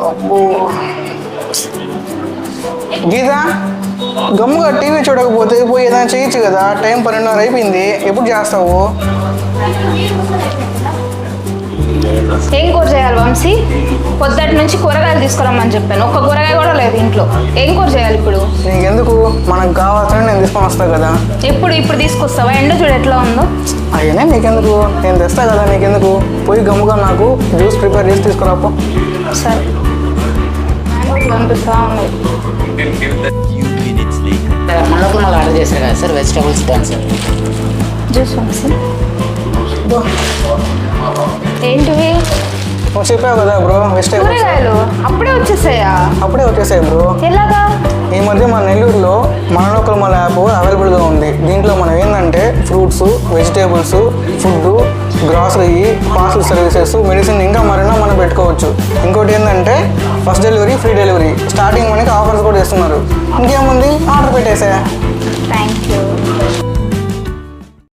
అబ్బో గీత, గమ్ముగా టీవీ చూడకపోతే పోయి ఏదైనా చేయొచ్చు కదా. టైం 12:30 అయిపోయింది. ఎప్పుడు చేస్తావు? ఏం కూర చేయాలి వంశీ? పొద్దుటి నుంచి కూరగాయలు తీసుకురమ్మని చెప్పాను, ఒక్క కూరగాయ కూడా లేదు ఇంట్లో. ఏం కూర చేయాలి ఇప్పుడు? నీకెందుకు, మనకు కావాల్సిన నేను తీసుకొని వస్తా కదా. ఇప్పుడు తీసుకొస్తావా? ఎండ చూడు ఎట్లా ఉందో. అయ్యనే నీకెందుకు, నేను తెస్తా కదా. నీకెందుకు, పోయి గమ్ముగా నాకు జ్యూస్ ప్రిపేర్ చేసి తీసుకురాపో. సరే పంపిస్తా ఉన్నాయి. మనకు మళ్ళీ ఆర్డర్ చేశారు కదా sir, vegetables done sir. Juice Vamshi. ఏంటివి? నువ్వు చెప్పావు కదా బ్రో, వెజిటేబుల్స్ కూరగాయలు అప్పుడే వచ్చేసాయా? అప్పుడే వచ్చేసాయి బ్రో. ఎలాగా? ఈ మధ్య మన నెల్లూరులో మన లోకల్ మాల్ యాప్ అవైలబుల్గా ఉంది. దీంట్లో మనం ఏంటంటే fruits, vegetables, food, grocery, parcel services, medicine ఇంకా మరెన్నో మనం పెట్టుకోవచ్చు. ఇంకోటి ఏంటంటే fast delivery, free delivery, starting మనకి ఆఫర్స్ కూడా ఇస్తున్నారు. ఇంకేముంది, ఆర్డర్ పెట్టేసా. Thank you.